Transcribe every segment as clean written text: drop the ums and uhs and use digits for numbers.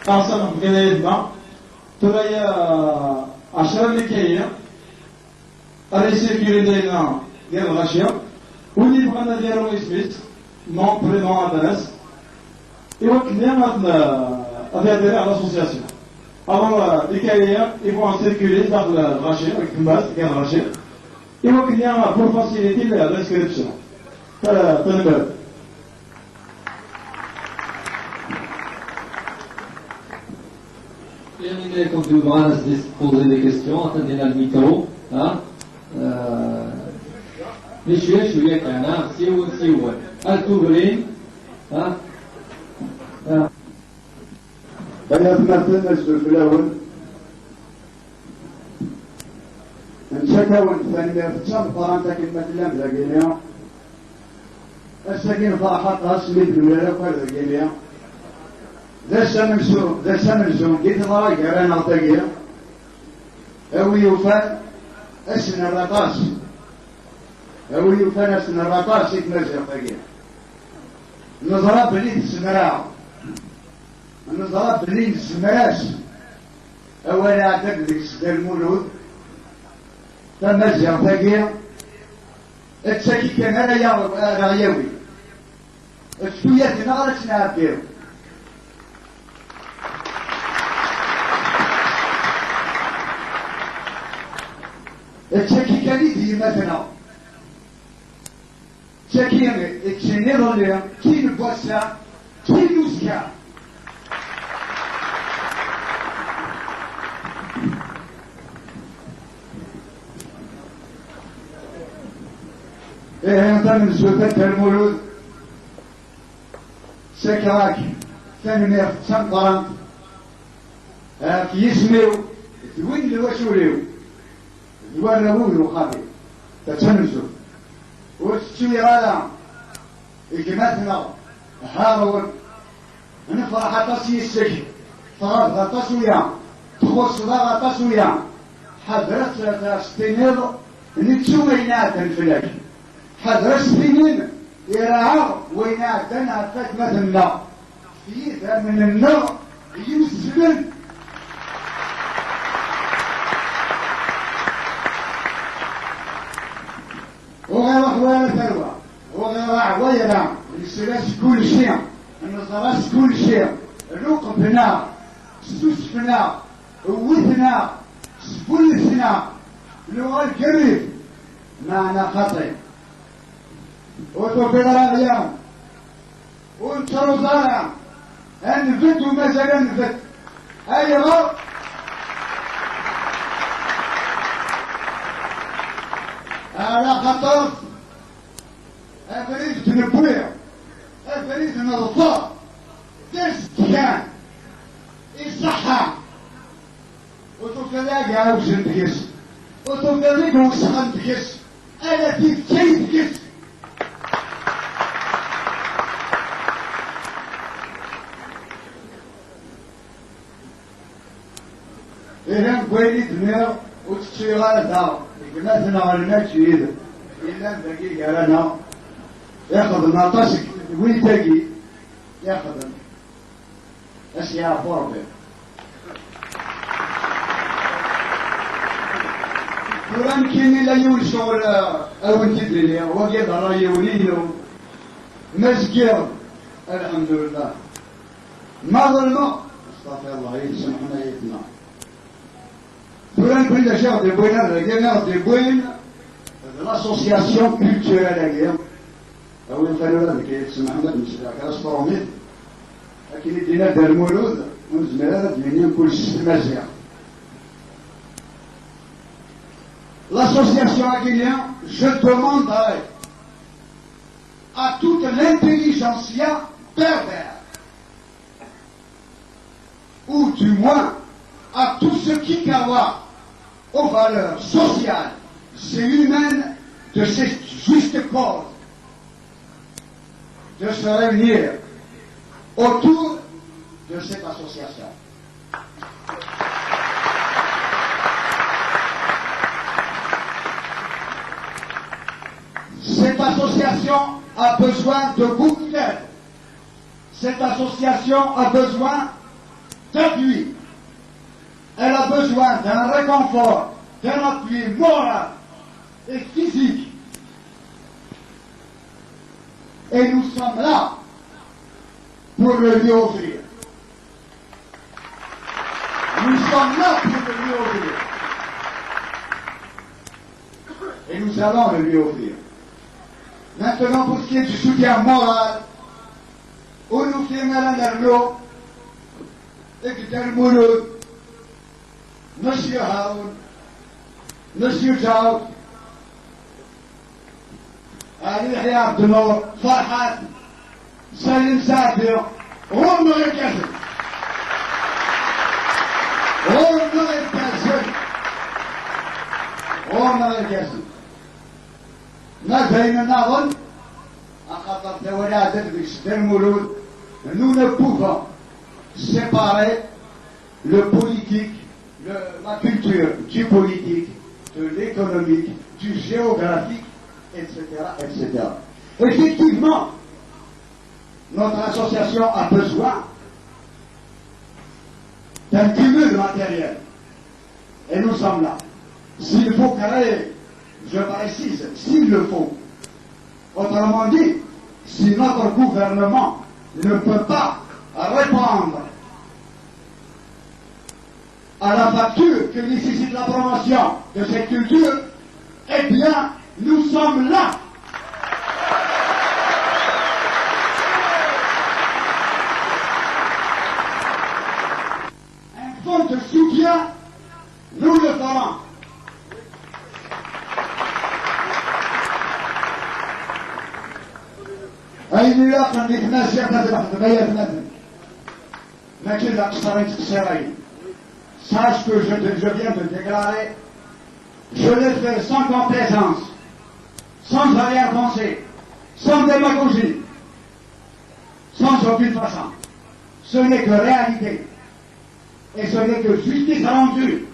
أصلا كذا يدمع ترى عشرة لكية الريسيركيولي ديالنا ديال الغاشية واللي بغانا ديالو اسميت نون برينون ادريس إوا كنا غادي على l'association. Alors les cahiers ils vont circuler dans le rachet avec une base ديال الرشيد إوا كنا pour faciliter l'inscription. تنبه Quand tu voudras poser des questions, attendez là le micro. Hein? مش شوية كان سيو الكوبرين ها بينما مثلنا في الأول نشكاون ثانية في الشهر فرنسا كلمة الله ملاقينيها السكين فرحات أصلي في الولاية وكذا ذا سمنسون قلت ضراك أنا نعطيها أو يوفى أسن الرطاس أو يوفى أسن الرطاس يتمزق فقير النظرات بنيت السمراء النظرات بنيت السمراس أولا أعتقد ديك المولود تمزق فقير التسكي كان رأيوي الشوية نغرس نعبير التشكي كاليدي مثلا تشكي تشينيرولي كي نبوسا كي نوسكا انت من زوجة المولود سكراك ثاني سنقرن يسميو وين الوشوليو يوربون الوخابي تتنزل وتشوي غالا إجماتنا هارون نفرح تصي السجن فرض تصويا تخص ضغط تصويا حضرت ستينير نتسوينات الفلاك حضرت ستينين يراعى وينات نعطيك مثلنا في ذا من النار يسجن وغير أخوان ثروة وغير عويرة السلاس كل شيء النظرات كل شيء رقبنا استشفنا وثنا سبلثنا لغة القريب معنى خطئ وتوفيق الأغيام وانتروا زارع انفت ومثلا انفت أي غرب على خطر أفريد تنبوية أفريد نظفاء تستكان الصحة وتفلاقي عاوزن تكس وتفلاقي وسخن تكس ألا تكي تكس إذن كويني تنير وتشي غالة مثلا على المجيد إلا دقيقة لنا ياخذ ناطسك وين تجي ياخذ أشياء فوربة ويمكن لا يوصل أو تدري وقد رايونينو مسجد الحمد لله ما ظلمه استغفر الله يسمحنا يتنا Durant la guerre de Buena, l'association culturelle à guerre, أول خلونا ذكي اسمه محمد مسلاك أسطورميت لكن الدينا دار المولود من زمان من كل مزيع. L'association Aguilien, je demanderai à toute l'intelligentsia pervers, ou du moins à tout ce qui croit aux valeurs sociales et humaines de cette juste cause, de se réunir autour de cette association. Cette association a besoin de beaucoup d'aide. cette association a besoin d'appui. Elle a besoin d'un réconfort, d'un appui moral et physique. Et nous sommes là pour le lui offrir. Nous sommes là pour le lui offrir. Et nous allons le lui offrir. Maintenant, pour ce qui est du soutien moral, où nous faisons l'anarlo, et que tel Mouloud, Monsieur Haoun, Monsieur Jaoud, Ali Yahya Abdenour, Farhat, Salim Sadir, Romain Kazim. Nous ne pouvons séparer le politique, la culture du politique, de l'économique, du géographique, etc., etc. Effectivement, notre association a besoin d'un cumul matériel. Et nous sommes là. S'il faut créer, je précise, s'il le faut. Autrement dit, si notre gouvernement ne peut pas répondre à la facture que nécessite la promotion de cette culture, eh bien, nous sommes là. Un fonds de soutien, nous le ferons. أين يلاقي في ناس يعتذر بحث مثل ما كذا قصرت قصيرين. Sache que je viens de déclarer, je l'ai fait sans complaisance, sans arrière-pensée, sans démagogie, sans aucune façon. Ce n'est que réalité et ce n'est que justice rendue.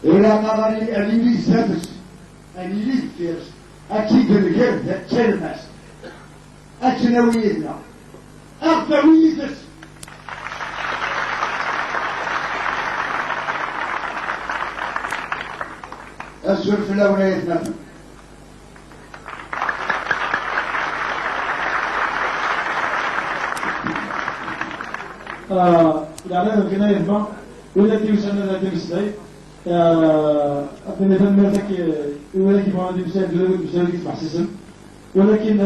Et la cavallerie, elle y vit elle y vit أكيد الجرد تلمس أتنويدنا أغتويدس الزلف الأولية مثلا الإعلان الغنائي الفن والتي وصلنا لها تمسلي أبني فن مرتك ولكن ما عندي مسائل يسمح سيسم ولكن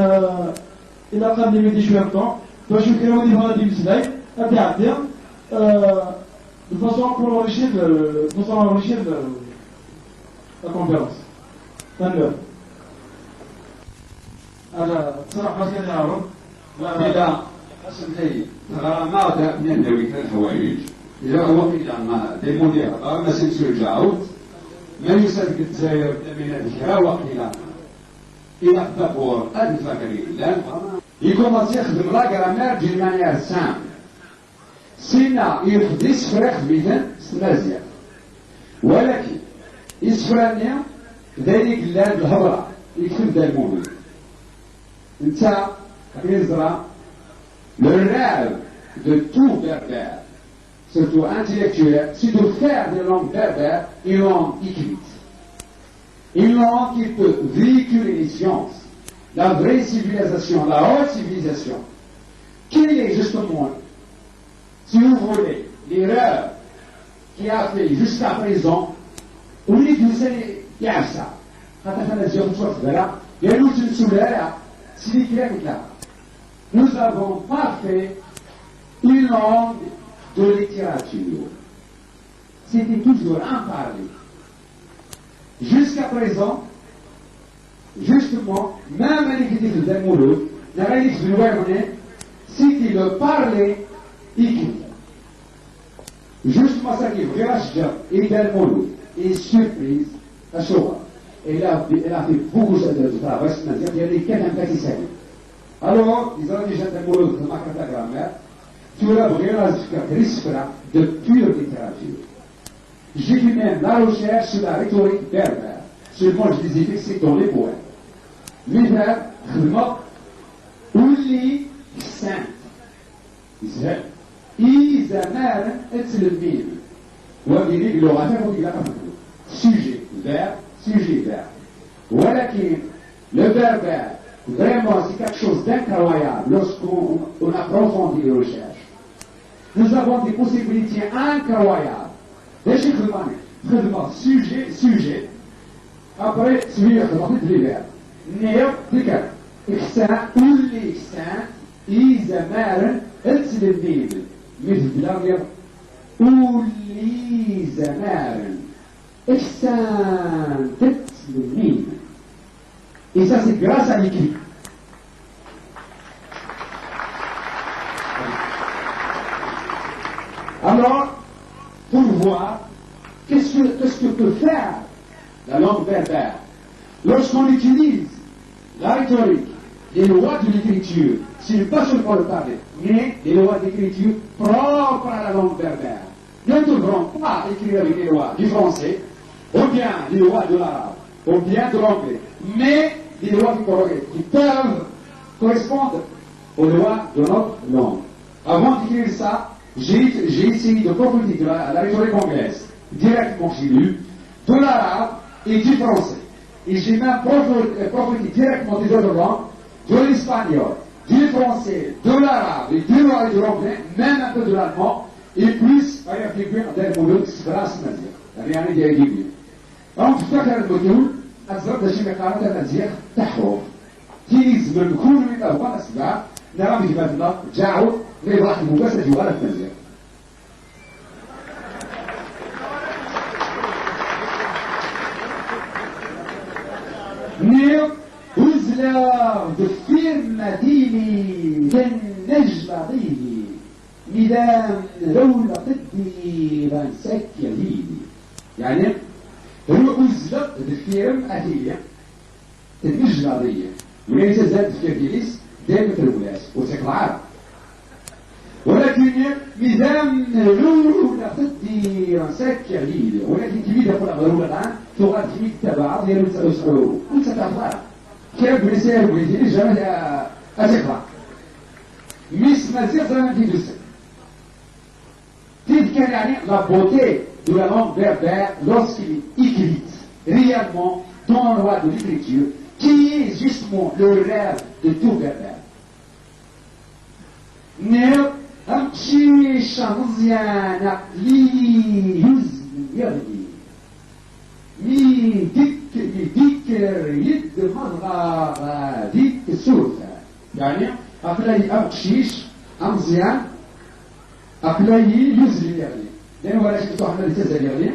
إلا قد لي شوية طون باش يمكن ودي ما عندي مسائل أبدي عدي de façon pour enrichir la conférence. تنبه أنا صراحة ما كان يعرف لا أسمعي غرامات من النووي الحوائج إذا وقيل ما ديموني ما سنسو جاوت ما يسلك الجزائر من الذكرى وقيل إلى الدبور الفكري لا يكون يخدم لا غرامير دي مانيير سامبل سينا يفضي سفر خدميتن سمازيا ولكن يسفرانيا ذلك اللاد الهضرة يكتب دا المولود انت يزرع le rêve de tout berbère, surtout intellectuel, c'est de faire de langue berbère une langue écrite. Une langue qui peut véhiculer les sciences, la vraie civilisation, la haute civilisation. Quelle est justement, si vous voulez, l'erreur qui a fait jusqu'à présent, au lieu de vous allez, il y a ça. Quand on fait les autres choses, il y a l'outil de soulèvement, c'est clair. Nous avons pas fait une langue de littérature. C'était toujours un parler. Jusqu'à présent, justement, même l'écriture des mots, la réalité de l'ouest, c'était le parler écrit. Justement, ça qui est vrai, et des mots, et surprise, à Shoah. Elle a fait beaucoup de travail, c'est-à-dire qu'il y a des quelqu'un qui s'aiment. Alors, ils ont déjà des mots de ma grammaire, tu auras vraiment de pure littérature. J'ai fait même la recherche sur la rhétorique berbère, seulement je les ai fixés dans les poèmes. L'hiver, où lit سهل إذا ما أتلمين وديني اللغة تقول لك sujet verbe sujet verbe ولكن le verbe vraiment c'est quelque chose d'incroyable lorsqu'on approfondit les recherches. Nous avons des possibilités incroyables. Déjà sujet après suivre les verbes نير ذكر إحسان كل إحسان إذا مارن أتلمين مثل دارير كل زمارن إحسان تتلمين. Et ça, c'est grâce à l'écrit. Alors, pour voir, qu'est-ce que peut faire la langue berbère lorsqu'on utilise la rhétorique, les lois de l'écriture, ce n'est pas seulement le parler, mais les lois d'écriture propres à la langue berbère. Nous ne devrons pas écrire avec les lois du français, ou bien les lois de l'arabe, ou bien de l'anglais, mais les lois qui peuvent correspondre aux lois de notre langue. Avant d'écrire ça, j'ai essayé de profiter de la rhétorique anglaise, directement j'ai lu, de l'arabe et du français. Et j'ai même profité directement des autres langues, de l'espagnol, du français, de l'arabe et de l'anglais, même un peu de l'allemand, et plus, rien n'est donc, تفتكر المديول أسباب ده شيء مقارنة الأزياء تحرم تيز من كل من أبوان أسباب نرى بجمالنا جاعوا غير واحد مباشر جوالة الأزياء. نير وزلا دفير مديني كالنجلة ديني ميدان دولة قدي بانسك يديني يعني هو أزلق دفيرم أهلية المجلارية وليس زاد دفير ديليس دائما الولاس وتكل عارف ولكن ميزان لولا تدي راسك كهيلة ولكن كبيرة يقول أغلولا الآن تغاد فيك تبع ديالو تسعو وانت تفضل كيف بلسان وليدي جامل أتكل ميس مازير زمان في دوسك تذكر يعني la beauté de la langue berbère lorsqu'il est écrite réellement dans la loi de l'écriture, qui est justement le rêve de tout berbère. نير أمشي شمزيانا لي يزن يغني مي ذكر يد مغا ديك سوثة يعني أقلي أمشيش أمزيان أقلي يزن يغني لأنه ولا شيء صاحنا اللي تزال يغني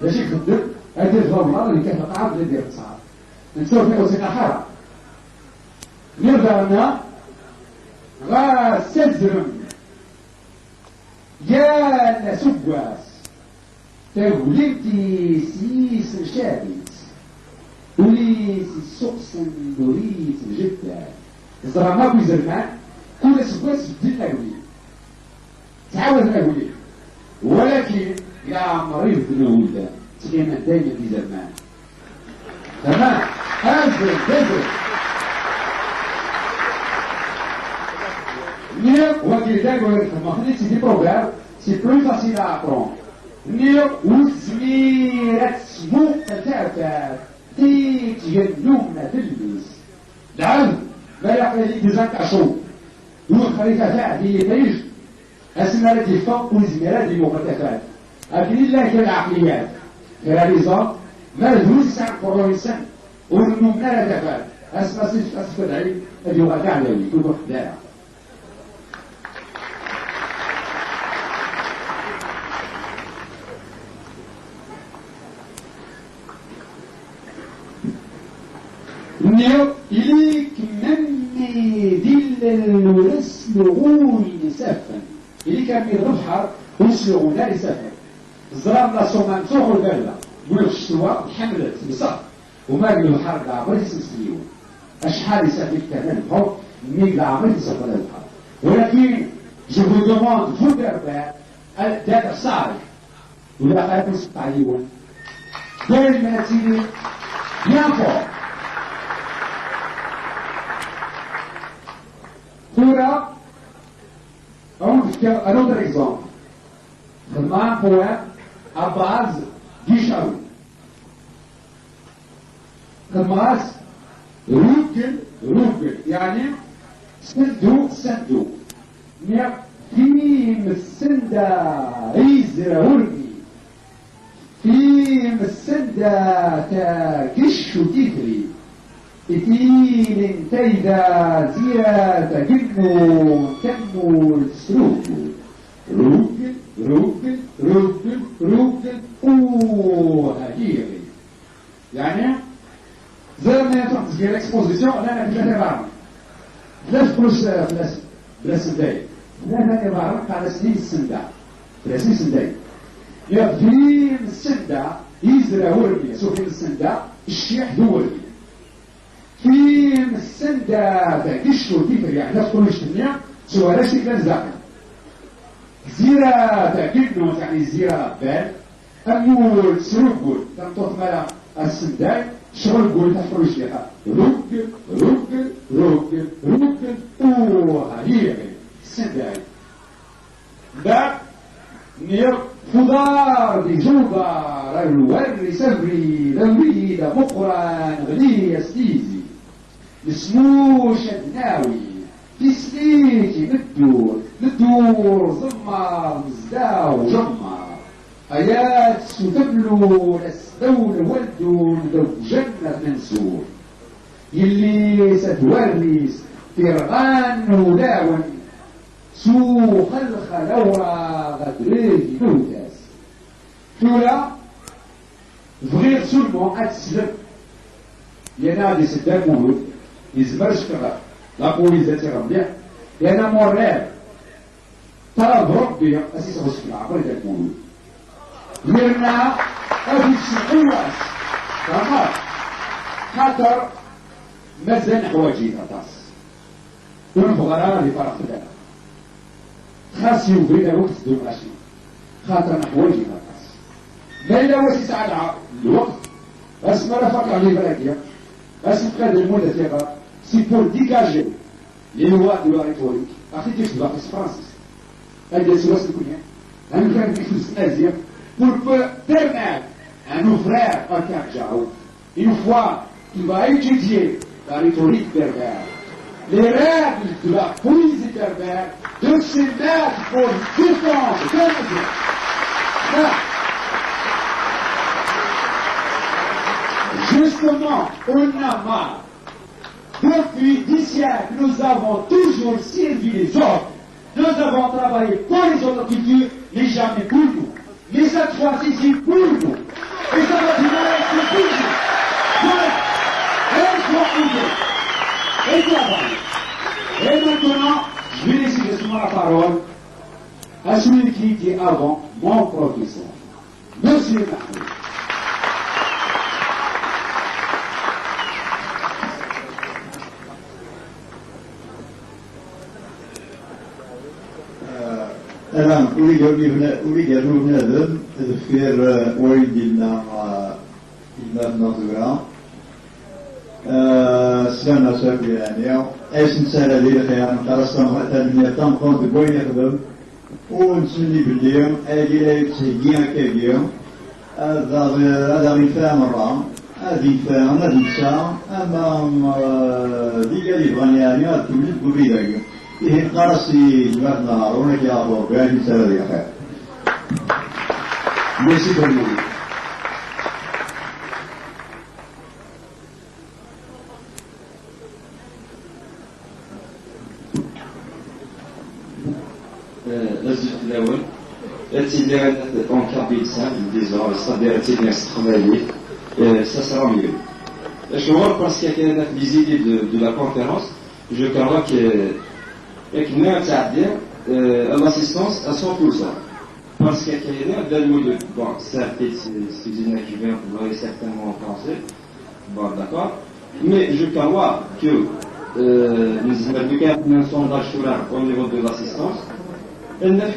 لا شيء خدم هذه الفورمة اللي كانت مقعب اللي دير تصعب نشوف في وسيقى حرام نرضى غا سزرم يا سواس توليتي سيس شابيت وليس سقسن نوريس جدا زرما في زرمان كل سواس بدين الأولي تعاود الأولي ولكن يا مريض الولدة تقيمة دايما في زرمان تمام هذا Nir, ou c'est des proverbes, c'est plus facile à apprendre. Nir, ou zmiratsmu التعفاف ديك ينومنا تلبس العلم ما يقلي تزكشو والخريطة تاعتي تيج اسمها التي فوق والزميرات المختلفات لكن الله كالعقليات كالريزا ما الهوس عن قرون السن والنومنا لا تفات اسمها سيف العلم اللغة تعلمي كل واحد دارع إليك مني دل الورس لغوني سفن إليك من البحر وسلغونا لسفن الزرام لا صومان فوق البلة بلغ الشتوى حملت بصف وما قل البحر لعمر يسمسليون أشحال يسافر كان البحر ميق لعمر يسافر البحر ولكن je vous demande vous d'être sage ولا خايف عليهم دائما تيجي bien fort كورة أو un autre exemple. Un poème à base du chaout. خماس رجل يعني سندو فيم السندة عيزرة ورقي فيم السندة تاكش وتفري إتين تيدا زيادة كنو سروكو رجل هجيري يعني زي ما يتركز في الاكسبوزيسيون انا ثلاثة بعرف ثلاث فلوس بلا سنداي ثلاثة بعرف على سنين السندا بلا سنين سنداي يبدين السندا يزرع ورمي سو فين السندا الشيح ذو ورمي فين السندا تاكشو تفر يعني لا تكون الدنيا سو على شكل زاقل زيرة تاكدنو يعني زيرة بال أمور سروقول تنطط ملا السنداي شغل قول تفرج لها رجل هي السنداي بعد نير خضار دي جوبار الوري سبري لوريد مقران غني استيزي نسمو شدناوي في سليكي ندور زمار مزداو جمار آيات ستبلو لسدول ولدو لدو جنة منسور يلي ستوريس فرغان ولاون سو خلخ لورا غدريك نوتاس فولا فغير سلمو أتسلم ينادي سدام مولود يزمرش كغا لا بوليزاتي غمبيع يانا موراب طلب ربي أسيس غسل العقل داك مولود غيرنا هذه الشقوة تمام خاطر مازال حوايجي تاطاس والفقراء اللي فرق ذلك خاص يوفي الوقت دون ماشي خاطر حوايجي تاطاس ما إلا واش يساعد الوقت بس ما فرق عليه بلاكيا بس نقدر المدة تيغا سي بور ديكاجي لي لوا دو لا ريتوريك أخي تكتب باقي فرانسيس هذا سواس الكونيا أنا كان نكتب السنازية pour permettre à nos frères à Karjao, une fois qu'il va étudier la rhétorique berbère, les règles de la poésie berbère, de se mettre pour défendre justement, on a marre. Depuis 10 siècles, nous avons toujours servi les autres. Nous avons travaillé pour les autres cultures, mais jamais pour nous. Mais cette fois-ci, c'est pour nous. Et ça va durer, c'est pour nous. Donc, et travailler. Et maintenant, je vais laisser justement la parole à celui qui était avant mon professeur, Monsieur Mahmoud. أنا أريد أن أذهب تذكير والدنا الناظرة سنة سابقة أيش نسال لي خير خلاص من تنقل بوين يخدم ونسمي باليوم أجي لا يتسجيها كبير هذا غيفاء مرة هذه فاء هذه ساعة أما ديجا لي بغاني يعني تولد بغيدا إيه قرصي جمعت نهار ونك يا أبو بيان نسال لي خير Merci beaucoup. الجزء الأول التي دارت en capitale disons c'est-à-dire التي travailler ça sera mieux. Je vois parce qu'il y a des idées de la conférence je crois que nous avons l'assistance à 100% parce qu'il y a des mots de bon certes c'est une équivalent vous voyez certainement en français bon d'accord mais je crois que nous avons un sondage au niveau de l'assistance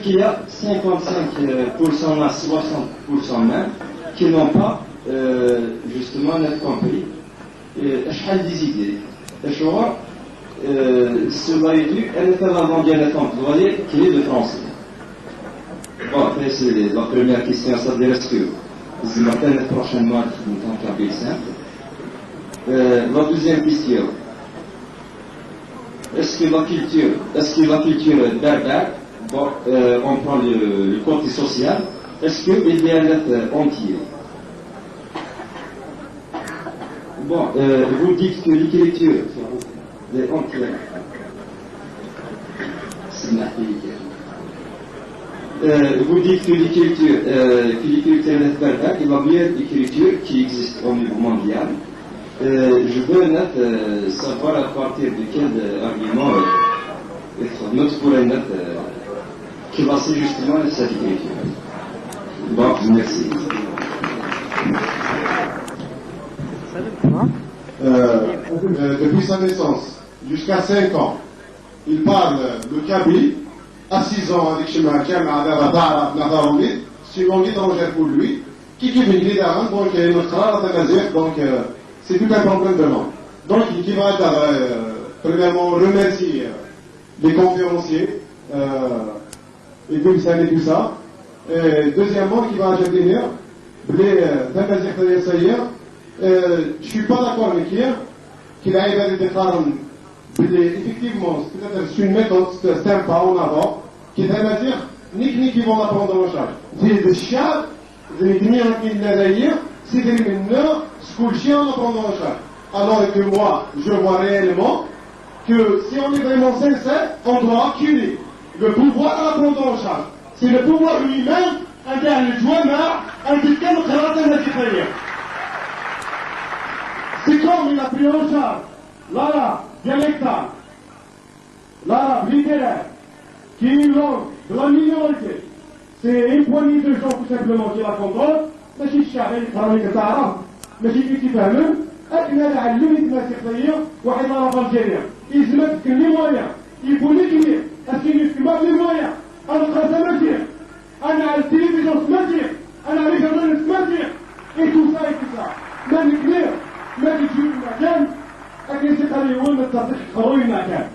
qu'il y a 55% à 60% même qui n'ont pas justement compris des idées. Je vois cela est dû à l'état d'avant bien vous voyez qu'il est de français. après, c'est la première question, c'est-à-dire est-ce que vous m'attendez prochainement en Kabyle simple. La deuxième question, est-ce que la culture berbère, bon, on prend le côté social, est-ce qu'il y a un être entier? Bon, vous dites que l'écriture est entière. C'est ma vous dites que l'écriture berbère est la meilleure écriture qui existe au niveau mondial. Je veux savoir à partir de quel argument notre pourrait classer justement cette écriture. Bon, merci. Depuis sa naissance jusqu'à 5 ans, il parle le kabyle. À 6 ans, avec Shema Djama, c'est une langue étrangère pour lui, qui est une d'Aran, donc il y a une autre donc c'est tout un problème de langue. Donc il va premièrement remercier les conférenciers, et comme ça et tout ça. Et deuxièmement, qui va intervenir, je suis pas d'accord avec lui, qu'il a évalué effectivement, c'est une méthode sympa en avant, qui est à dire, ni qui vont la prendre en charge. C'est le chien, c'est ce que le chien va prendre en charge. Alors que moi, je vois réellement que si on est vraiment sincère, on doit acculer le pouvoir à la prendre en charge. C'est le pouvoir lui-même, un gars, le joueur, un quelqu'un de caractère. C'est comme il a pris en charge l'arabe dialectal, l'arabe littéraire, qui est une langue de la minorité. C'est une poignée de gens tout simplement qui la contrôlent. ماشي الشعب القروي كتعرف ماشي كي تفهمهم احنا نعلم يتماسك فيا واحد لا راه الجزائر يزمت كل مويا يبوني كبير اسكي كما لي مويا انا قسمتي انا على التلفزيون سمعتي انا على الجرائد سمعتي اي تو سا اي تو سا ما نكبر ما نجيب مكان اكيد سيخلي هو التصديق قروي مكان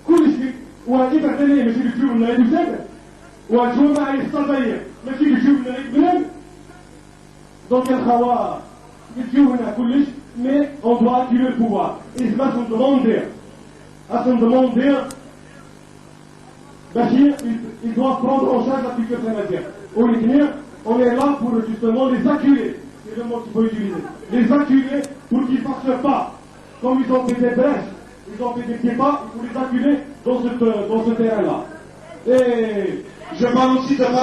كل شيء واجب ثاني ماشي بيجيو لنا يدوزات والجو مع الصبيه ماشي بيجيو لنا البلاد دونك الخوا بيجيو هنا كلش مي اون دوا اكيلو البوار إذا سون دوموندير سون دوموندير باش ils doivent prendre en charge la culture canadienne. Au Lignir, on est là pour justement les acculer. C'est le mot qu'il faut utiliser. Les acculer pour qu'ils ne passent pas. Comme ils ont fait des brèches, ils ont fait des débats, il faut les acculer dans ce terrain-là. Et je parle aussi de par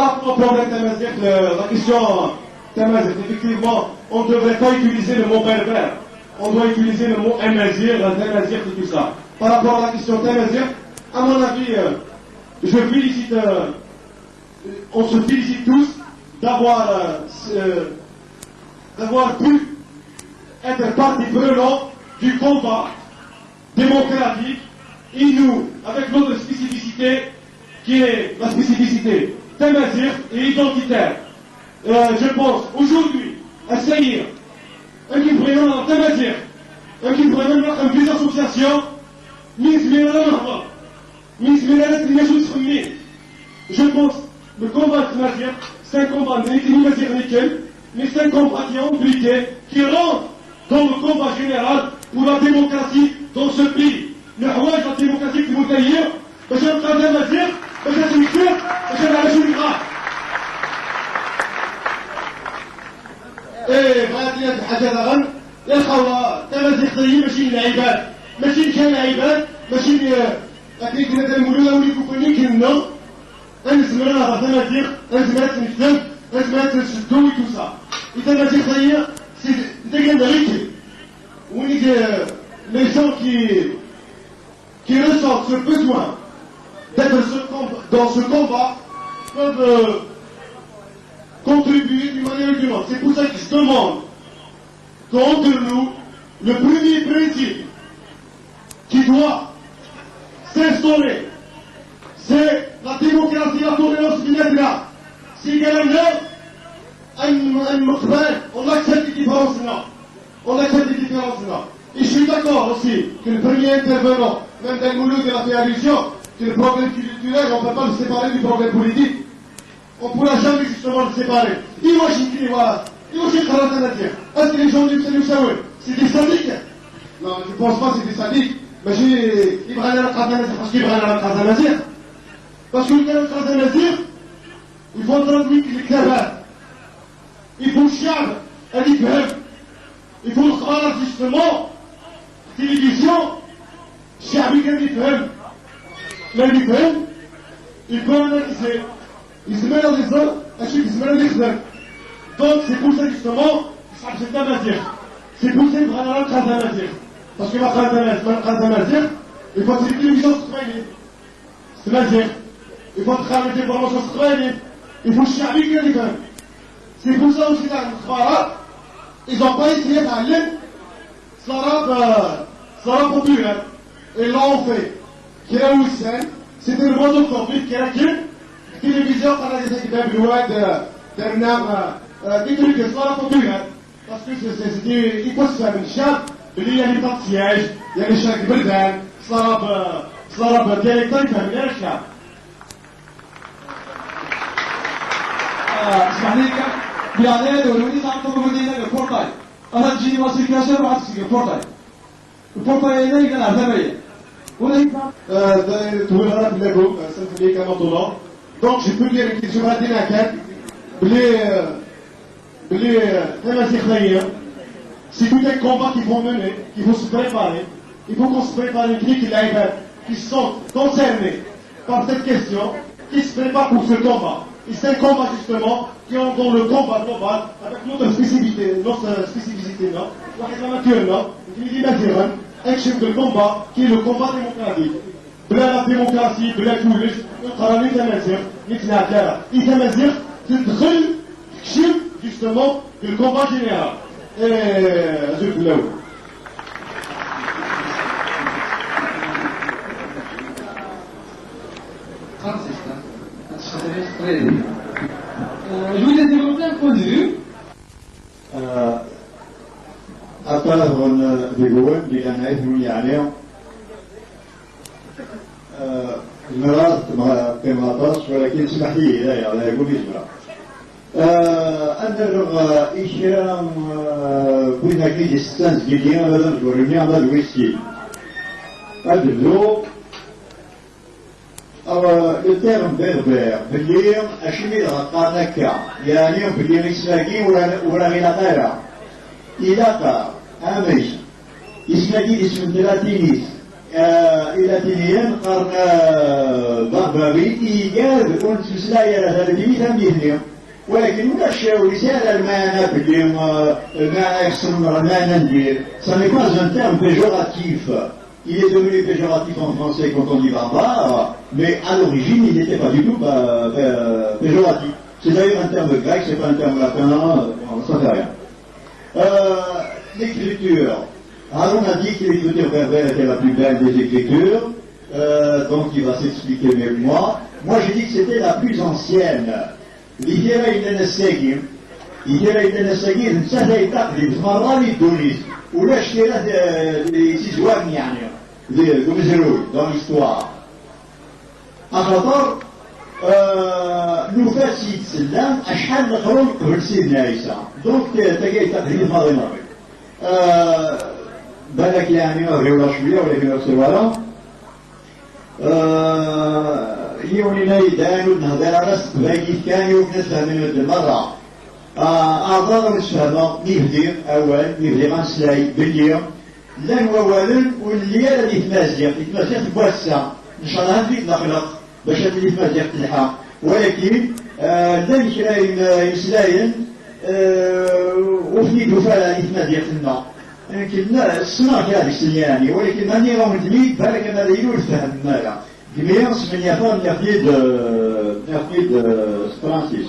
rapport au problème Tamazight, la question Tamazight. Effectivement, on ne devrait pas utiliser le mot berbère. On doit utiliser le mot Amazigh, Tamazight et tout ça. Par rapport à la question Tamazight, à mon avis, on se félicite tous d'avoir pu être partie prenante du combat démocratique et nous, avec notre spécificité, qui est la spécificité Tamazight et identitaire. Je pense aujourd'hui à Saïr, un qui présente en Tamazight, un qui présente une des associations, je pense le combat Tamazight, c'est un combat nickel, mais c'est un combat qui est impliqué, qui rentre dans le combat général pour la démocratie dans ce pays. الحوايج الديمقراطية المتغير باش نبقى تمازيغ باش نتمكن باش نعيشوا الغاء. بغات لي هاد الحاجة داغا يلقاو تمازيغ ماشي للعباد ماشي كان العباد ماشي لكن كنا تنقولوا ولي كوكوني كنا نسمعوا راه تمازيغ نسمعوا نكتب نسمعوا نشدو تو سا. التمازيغ سي ديغندريكي وني les gens qui ressentent ce besoin d'être dans ce combat peuvent contribuer d'une manière ou d'une autre. C'est pour ça que je demande qu'entre nous, le premier principe qui doit s'instaurer, c'est la démocratie, la tolérance bilatérale. Si quelqu'un on accepte les différences là. On accepte les différences là. Et je suis d'accord aussi que le premier intervenant, même dans le Mouloud, il a fait allusion, que le problème culturel, on ne peut pas le séparer du problème politique. On ne pourra jamais justement le séparer. Imagine qu'il voilà. Imagine est-ce que les gens du Saoul, c'est des sadiques? Non, je ne pense pas que c'est des sadiques. Mais ils prennent la Khazanazir parce qu'ils prennent la Khazanazir. Parce que le Khazanazir, il faut traduire les clavats. Il faut le chiab, elle y peut. Il faut le khbarat justement, télévision, chiabi qu'elle y peut. Mais il peut, il peut analyser. Il se met dans les hommes, ensuite il se met dans les hommes. Donc c'est pour ça justement, c'est un mazir. C'est pour ça qu'il prend la Khazanazir. Parce que la Khazanazir, il faut que les télévisions se travaillent. C'est mazir. Il faut travailler des formations se travaillent. Il faut chiabi qu'elle y peut. C'est pour ça aussi dans le khbarat, ils n'ont pas essayé d'aller l'arabe populaire. Et là on fait. Qui est où c'était le mode autopique qui est qui télévision quand elle était des trucs de l'arabe populaire. Parce que c'était, il faut se faire une chape, il y a les temps de siège, il y a les chats de Berdan, l'arabe dialectal qui fait une chape. اسمعني لك بيعني دولوني تعطوا مدينة البورتاي أنا تجيني واسي كاشر وعاد تسيق البورتاي إلي كان عزمية ولا يفهم تقول لك لكم سنتبه كما طلع donc je peux dire que je vais dire à quelqu'un c'est tout un combat qu'il faut mener, qu'il faut se préparer. Il faut qu'on se prépare les qui sont concernés par cette question, qui se préparent pour ce combat. Et c'est un combat justement qui est dans le combat global avec notre spécificité, non, qui dit un chef de combat qui est le combat démocratique. Bla la démocratie, bla كلش القرار يتمازح يتناكر يتمازح تدخل تكشف justement le combat général. Et je vous Je voulais développer un point de vue. أطلب بيقول بأن اسمه يعني المرض كما تصف ولكن اسمح لي لا يقول اسمه أنا إشرام كنا كي استنس جديا هذا الجورني على الويسكي أدلو le terme berbère بالليل أشمل غطانكا يعني بالليل إسلاكي ولا غير إلاقة أمش إسلاكي اسم تلاتينيس إلاتينيين قرن ضربابي إيجاد أنت سلايا هذا بمثال مثلهم ولكن مكاشاو رسالة المعنى بالليل المعنى يخصم المعنى ندير ça n'est pas un terme péjoratif. Il est devenu péjoratif en français quand on dit barbare, mais à l'origine il n'était pas du tout péjoratif. C'est d'ailleurs un terme grec, c'est pas un terme latin, ça fait rien. L'écriture. Alors on a dit que l'écriture berbère était la plus belle des écritures, donc il va s'expliquer mieux que moi. Moi j'ai dit que c'était la plus ancienne. L'idéal est de Nességim. l'idéal est de Nességim, ça c'est تقدم مرة لتونس ولا اشترى des cisoires يعني. Comme zéro dans l'histoire. أخطر نفاسي تسلم أشحال نخرج قبل سيدنا عيسى. دونك تجي تقريبا ماضي ماضي. بالك يعني غير شوية ولكن أرسل يوني نيدان نهضر على سباقي كان يوكنسها من المرة. أعضاء الشهادة نفدي أول نفدي غنسلاي باليوم. لان ووالن واللي الذي يتمازق بواسع ان شاء الله نفيد نخلق باش اللي يتمازق تلحق ولكن لان كراين يسلاين وفني دوفا يتمازق لنا يمكن السنة هذه السنياني ولكن ماني غاو نتميد بالك انا دايرو الفهم مالا كميانس من يفهم نفيد فرانسيس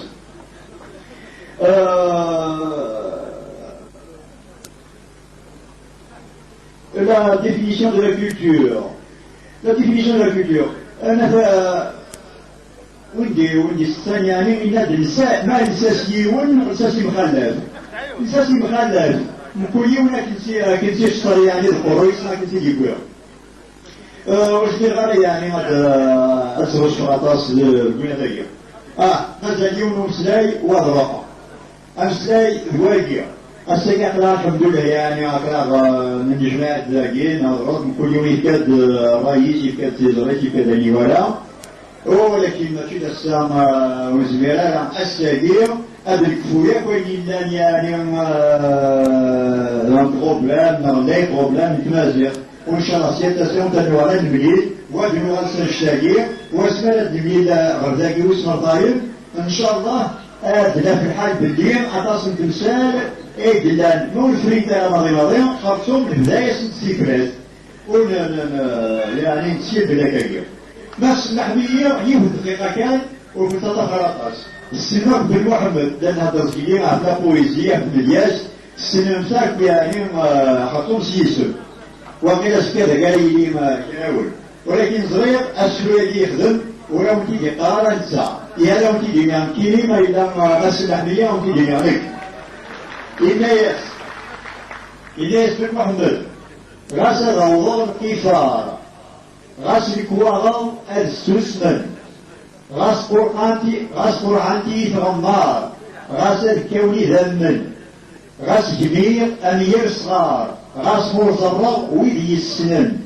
la définition de la culture. La définition de la culture. ودي الثاني إلا النساء ما نساس يون نساس مخلف. نساس مخلف. مكويونا كنسي شطر يعني القرويس ما كنسي يقول. واش دير غير يعني هاد الزوج فراطاس البنادية مازال اليوم ومسلاي وضرقة أمسلاي ذواقية الساقي قلع الحمد لله يعني هكذا من جماعة ذاكين هضرات كل يوم يكاد رئيس يكاد تيزريت يكاد اللي ولا ولكن ماشي السام وزميرة الساقي هذا الكفوية وين يعني un problème les problèmes تمازيغ وإن شاء الله سيتاسيون تنوار المليل ودنوار سنشتاقي واسمال المليل غرداقي واسمال طايب إن شاء الله أدنا في الحال بالليل أتصل تمثال إدلان نور فريتا ماضي خاصهم بداية ستيكرات يعني نسير بلاكاكير ناس المحمية يهود دقيقة كان وفي تطخرطاس السنة بن محمد لأن هذا الزكيين عطا بويزية في ملياس السنة مساك يعني خاصهم سيسم وقيل سكادا قال لي ما يناول ولكن صغير السويدي يخدم ولو تيجي قارة نساء يا لو تيجي نعم كلمة إلا ناس المحمية وتيجي نعمك إلياس بن محمد غاس روضان كفار غاس الكواغل السوسمن غاس قرآنتي تغمار غاس الكوني ذمن غاس جميع أمير صغار غاس مرزرق ويدي السنن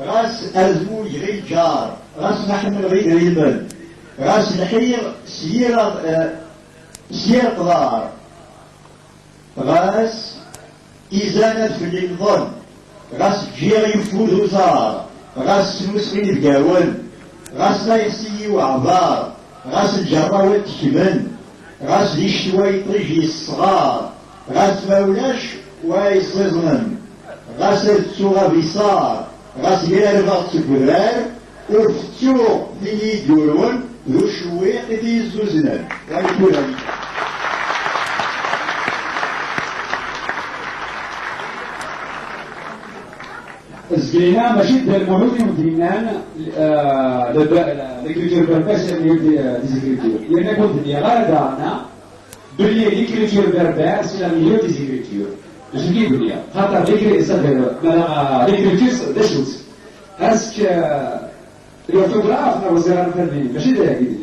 غاس أزموج غير جار غاس محمد غير ريمن غاس الحير سير قدار غاس إزالة في الظن غاس جير يفود وزار غاس مسكين بقاول غاس لا يسي وعبار غاس الجراوات تكمن غاس دي الشواي طيجي الصغار غاس مولاش ويصيزمن غاس التسوغا بيصار غاس يلا رفاق تكبرار ورفتو دي يدورون ذو شويق دي الزوزنان غايكورا زبينا ماشي المولود يمدينا l'écriture berbère c'est mieux des écritures. Il y en a d'autres qui regardent باللي l'écriture berbère c'est la meilleure des écritures. Je dis باللي خاطر l'écriture ده شوت اسك الأوتوغراف أو وزارة الفنية ماشي ده يجي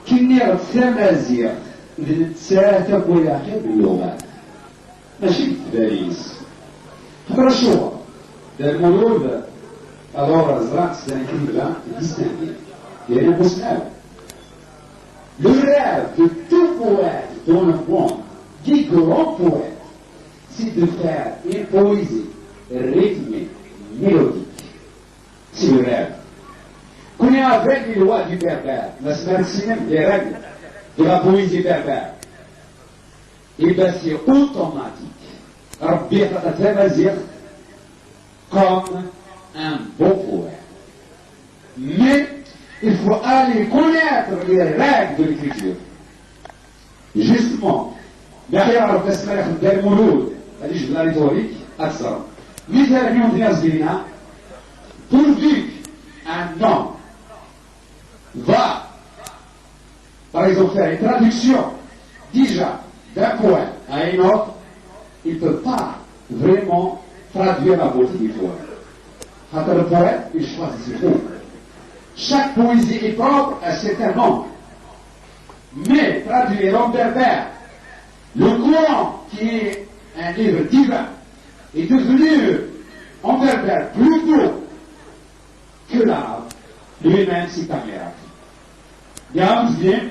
كني التمازيغ نتساتب ويعقب باللغات ماشي باريس خبر شو المولود alors زرعت السنكين là distingué il y a un post-là le rêve de tout poète dans le monde des grands poètes c'est de faire une poésie rythmée mélodique c'est le rêve qu'on est avec les lois du berbère la semaine les règles de la poésie berbère et bien c'est automatique ربي تتمازيغ comme un bon poète. Mais il faut aller connaître les règles de l'écriture. Justement, derrière le festival del Mouloud, c'est-à-dire la rhétorique, أكثر. مثال اليوم في ناس pourvu qu'un homme va, par exemple, faire une traduction déjà d'un poème à un autre, il ne peut pas vraiment traduire la beauté du poème. Quand le poète, il choisit ses mots. Chaque poésie est propre à certain nombre. Mais traduire en berbère, le Coran, qui est un livre divin, est devenu en berbère plus beau que l'arabe. Lui-même, c'est un miracle. يا مسلم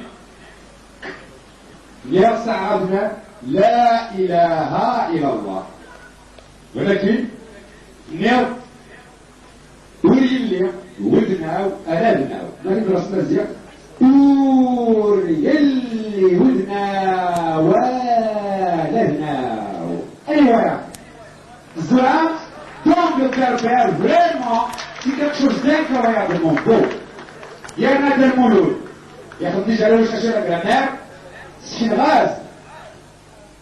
يا سعادنا لا إله إلا الله ولكن نير وريلي ودناو ألالناو لكن رسم الزيق وريلي ودنا ولالناو أيوة الزرع donc le berbère vraiment c'est quelque chose d'incroyablement beau il y en a des Mouloud ياخذ déjà chercher la grammaire ce qui rase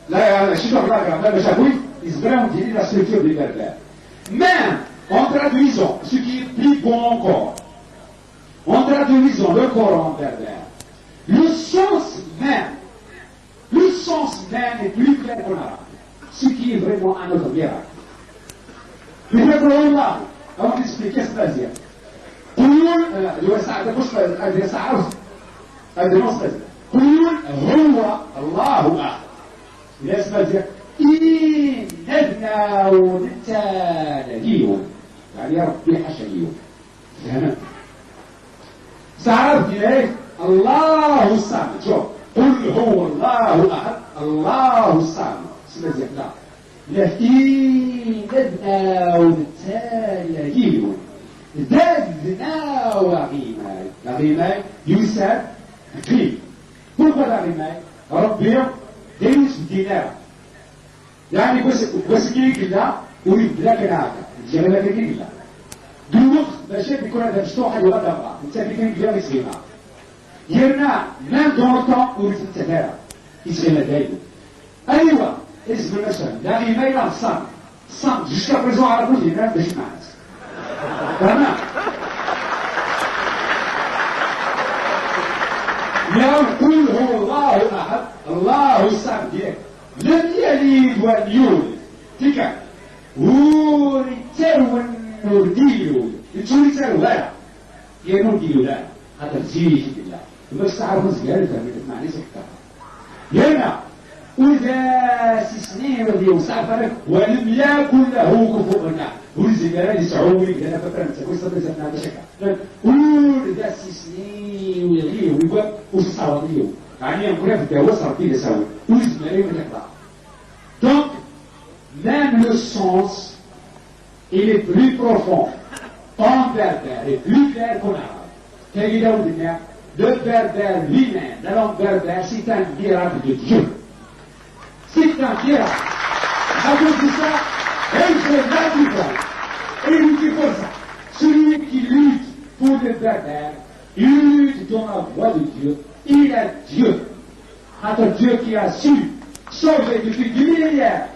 là je suis dans la grammaire mais j'avoue ils se vraiment utilisent la structure du berbère même en traduisant ce qui est plus bon encore en traduisant le Coran berbère le sens même est plus clair qu'en arabe ce qui est vraiment un autre miracle. avant d'expliquer ce plaisir. قول الوسع ده مش هذا ساعه هذا نص قول هو الله احد الى اسمه إن نبنا ونتاليه يعني يا ربي حشايه فهمت سعرف إليه الله الصمد شوف قل هو الله أحد الله الصمد اسمه لا لكن نبنا ونتاليه ددنا وغيماي غيماي يساب كريم pourquoi la غيماي ربي دينس بدينار يعني بس كي كده ويبدا كده جمال كده كده دوخ باش يكون هذا مفتوح ولا دابا انت اللي كان جاي يسمع يرنا ما دورتا ويتتبع يسمع دايما ايوه اسم مثلا لا غيماي لا صام جوسكا بريزون عرفوا لينا باش معنا تمام يقول هو الله احد الله الصمد لم يلد ولم يولد تلك ورثه ونرديله تولد لا ينرديله لا هذا تزيد بالله بس تعرفوا زياده معنى سكتها هنا وذا سنين وذي وسافر ولم يكن له كفوا احد والزبالة يسعوني أنا فكرت ويصير زمان هذا شكل وذا سنين ويغيه ويبقى وصاويه يعني يمكن في وصل في يساوي والزبالة يمكن donc même le sens il est plus profond en berbère et plus clair qu'en arabe تجد أولنا le berbère lui-même la langue berbère c'est un miracle de Dieu c'est un miracle à cause de ça elle se radical et il dit comme ça celui qui lutte pour le berbère il lutte dans la voie de Dieu il est Dieu un Dieu qui a su sauver depuis 10 millénaires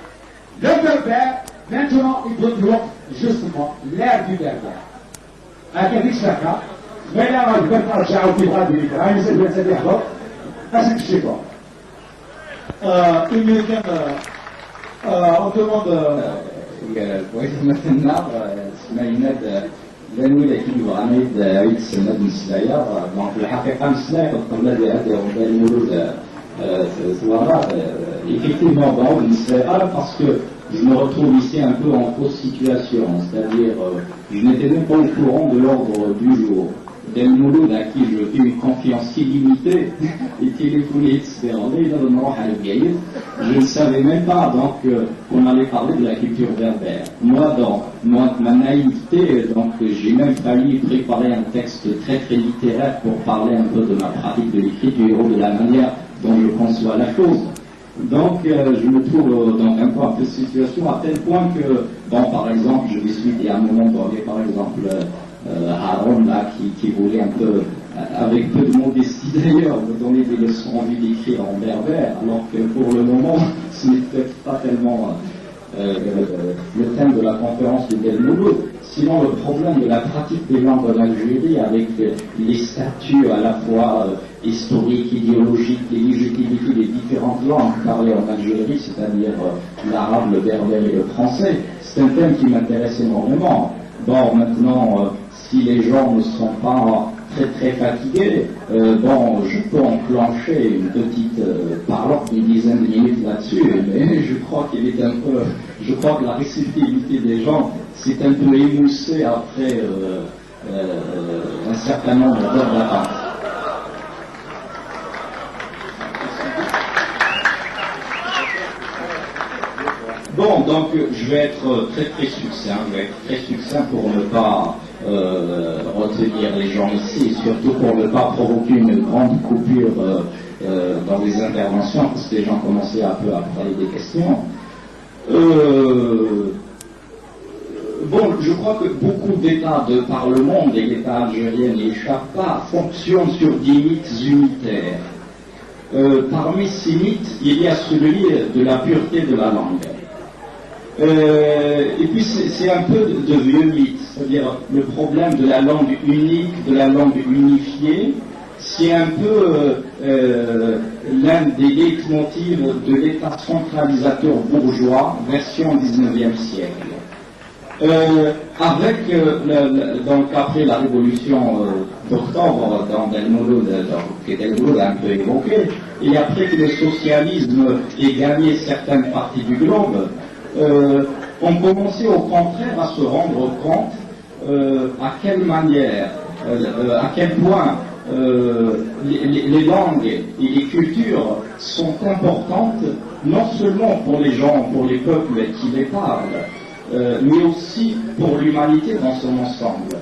le berbère maintenant il développe justement l'ère du berbère هكذا شكا ما لا غير نرجعوا في غادي هاي نسال نسال يحضر اسك الشيطان Une minute, on demande. كويس مثلنا سمعنا لانه لكن وعميد عيد السنه المسلايه دونك في الحقيقه المسلايه قبل هذا هو المولود soir effectivement dans l'Israël parce que je me retrouve ici un peu en fausse situation, c'est-à-dire je n'étais même pas au courant de l'ordre du jour. Del Mouloud à qui je fais une confiance illimitée et téléphoné je ne savais même pas donc qu'on allait parler de la culture berbère. Moi, dans ma naïveté, donc j'ai même failli préparer un texte très très littéraire pour parler un peu de ma pratique de l'écriture ou de la manière dont je conçois la chose. Donc je me trouve dans un peu de situation à tel point que, bon, par exemple, je me suis dit à un moment donné, par exemple, Haroun là, qui voulait un peu, avec peu de modestie d'ailleurs, me donner des leçons envie d'écrire en berbère, alors que pour le moment, ce n'est peut-être pas tellement le thème de la conférence de Del Mouloud. Sinon, le problème de la pratique des langues en Algérie, avec les statuts à la fois historiques, idéologiques, les légitimités des différentes langues parlées en Algérie, c'est-à-dire l'arabe, le berbère et le français, c'est un thème qui m'intéresse énormément. Bon, maintenant, si les gens ne sont pas très très fatigués, bon, je peux enclencher une petite parole d'une dizaine de minutes là-dessus, mais je crois qu'il est un peu, je crois que la réceptivité des gens s'est un peu émoussée après un certain nombre d'heures d'attente. Bon, donc je vais être très très succinct, pour ne pas retenir les gens ici, et surtout pour ne pas provoquer une grande coupure dans les interventions, parce que les gens commençaient un peu à parler des questions. Bon, je crois que beaucoup d'États par le monde, et l'État algérien n'y échappe pas, fonctionnent sur des mythes unitaires. Parmi ces mythes, il y a celui de la pureté de la langue. Et puis c'est un peu de vieux mythe, c'est-à-dire le problème de la langue unique, de la langue unifiée, c'est un peu l'un des leitmotivs de l'État centralisateur bourgeois, version 19e siècle. Donc après la révolution d'octobre, dans Del Mouloud, que Del Mouloud a un peu évoqué, et après que le socialisme ait gagné certaines parties du globe, on commençait au contraire à se rendre compte à quelle manière, à quel point les langues et les cultures sont importantes, non seulement pour les gens, pour les peuples qui les parlent, mais aussi pour l'humanité dans son ensemble.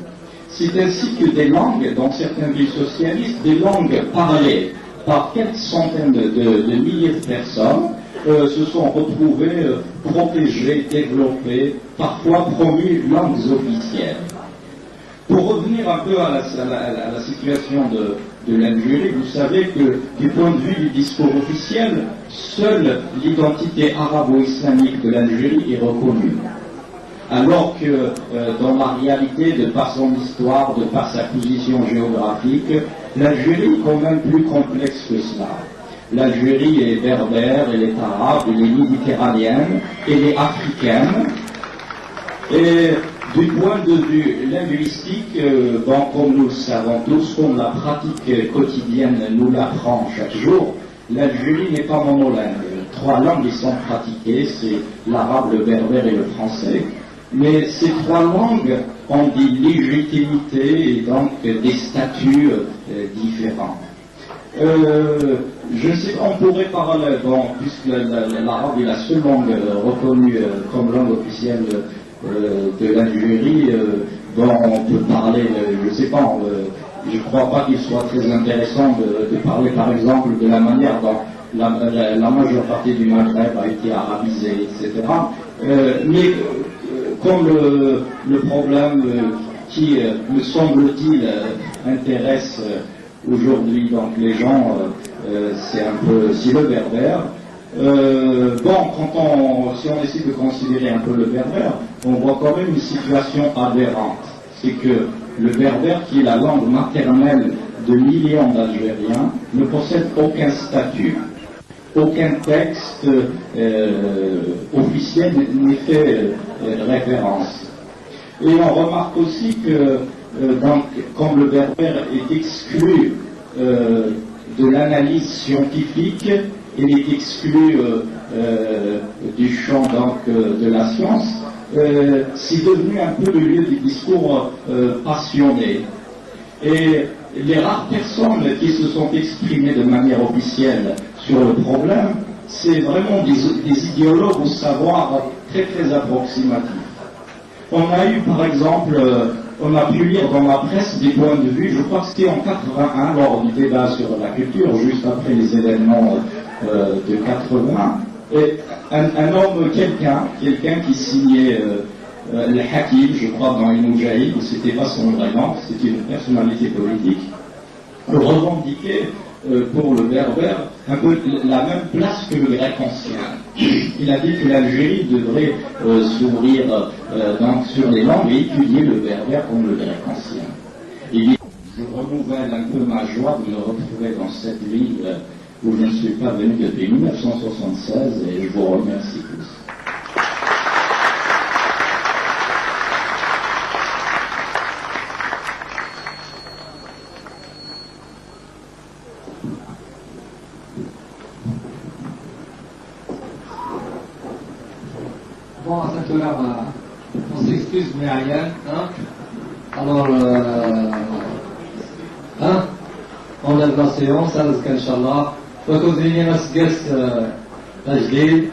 C'est ainsi que des langues, dans certains pays socialistes, des langues parlées par quelques centaines de milliers de personnes, se sont retrouvées protégées, développées, parfois promues langues officielles. Pour revenir un peu à la situation de l'Algérie, vous savez que du point de vue du discours officiel, seule l'identité arabo-islamique de l'Algérie est reconnue. Alors que dans la réalité, de par son histoire, de par sa position géographique, l'Algérie est quand même plus complexe que cela. L'Algérie est berbère, elle est arabe, elle est méditerranéenne, elle est africaine. Et du point de vue linguistique, comme nous le savons tous, comme la pratique quotidienne nous l'apprend chaque jour, l'Algérie n'est pas monolingue. 3 langues y sont pratiquées, c'est l'arabe, le berbère et le français. Mais ces 3 langues ont des légitimités et donc des statuts différents. Je ne sais pas, on pourrait parler, puisque l'arabe est la seule langue reconnue comme langue officielle de l'Algérie, dont on peut parler, je ne sais pas, je ne crois pas qu'il soit très intéressant de parler par exemple de la manière dont la majeure partie du Maghreb a été arabisée, etc. Mais comme le problème qui, me semble-t-il, intéresse aujourd'hui donc les gens, c'est le berbère. Si on essaie de considérer un peu le berbère, on voit quand même une situation aberrante. C'est que le berbère, qui est la langue maternelle de millions d'Algériens, ne possède aucun statut. Aucun texte officiel n'est fait référence. Et on remarque aussi que, comme le berbère est exclu de l'analyse scientifique, il est exclu du champ de la science, c'est devenu un peu le lieu du discours passionné. Et les rares personnes qui se sont exprimées de manière officielle sur le problème, c'est vraiment des idéologues au savoir très très approximatif. On a eu par exemple, on a pu lire dans la presse des points de vue, je crois que c'était en 81 lors du débat sur la culture, juste après les événements de 80, et un homme, quelqu'un qui signait le Hakim, je crois dans Inoujahid, c'était pas son vrai nom, c'était une personnalité politique, revendiquait pour le berbère un peu la même place que le grec ancien. Il a dit que l'Algérie devrait s'ouvrir donc sur les langues et étudier le berbère comme le grec ancien. Et je renouvelle un peu ma joie de me retrouver dans cette ville où je ne suis pas venu depuis 1976 et je vous remercie tous. Bon, à cette heure, on s'excuse, mais rien. Hein? Alors, on lève la séance, Inch'Allah. وتوزيني نسقس تجديد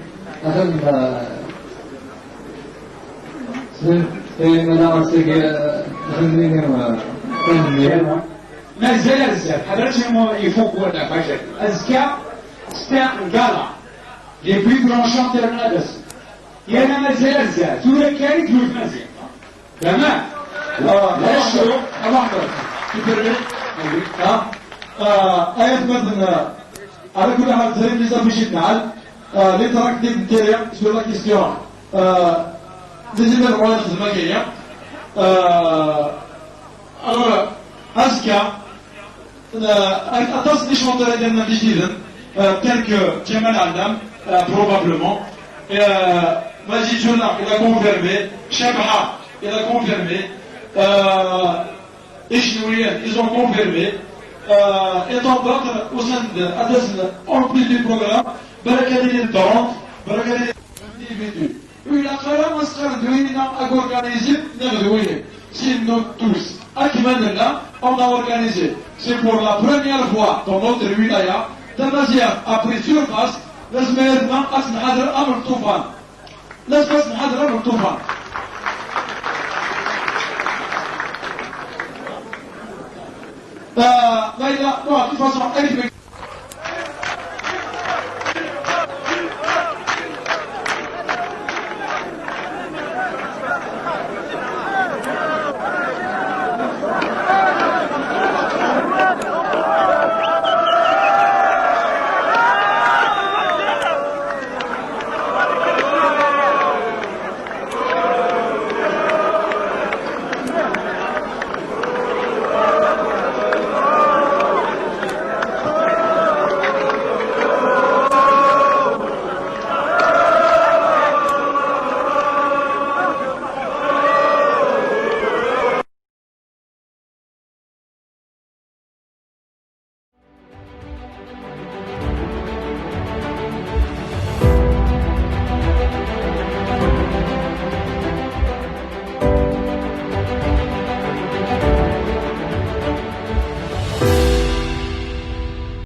أخذ ما زال الزاد حضرتهم يفوقوا ولا فشل أذكى ستاق قالع les plus grands chanteurs de la danse يانا ما زال الزاد ولا كانت في مزيد تمام لا شو الله يبارك آيات مثلا على كل حال زين لسه مشيت نعال لتركت نتاعي sur la question des événements المكية alors أذكى أتصل des chanteurs ديالنا جديدا tels que Jamal Adam probablement ماجد جناح il a confirmé شبحة il a confirmé. Ils ont confirmé. Et tant d'autres au sein de, en plus du programme, Barakadine de Torrent, Barakadine d'individus. Il a carrément organisé, c'est nous tous. À Kimanella, on a organisé. C'est pour la première fois dans notre wilaya, Tamazia a pris sur place, l'Azmerman Asnhadr Amr Toufan. L'Azmerman Amr Toufan. De toute façon,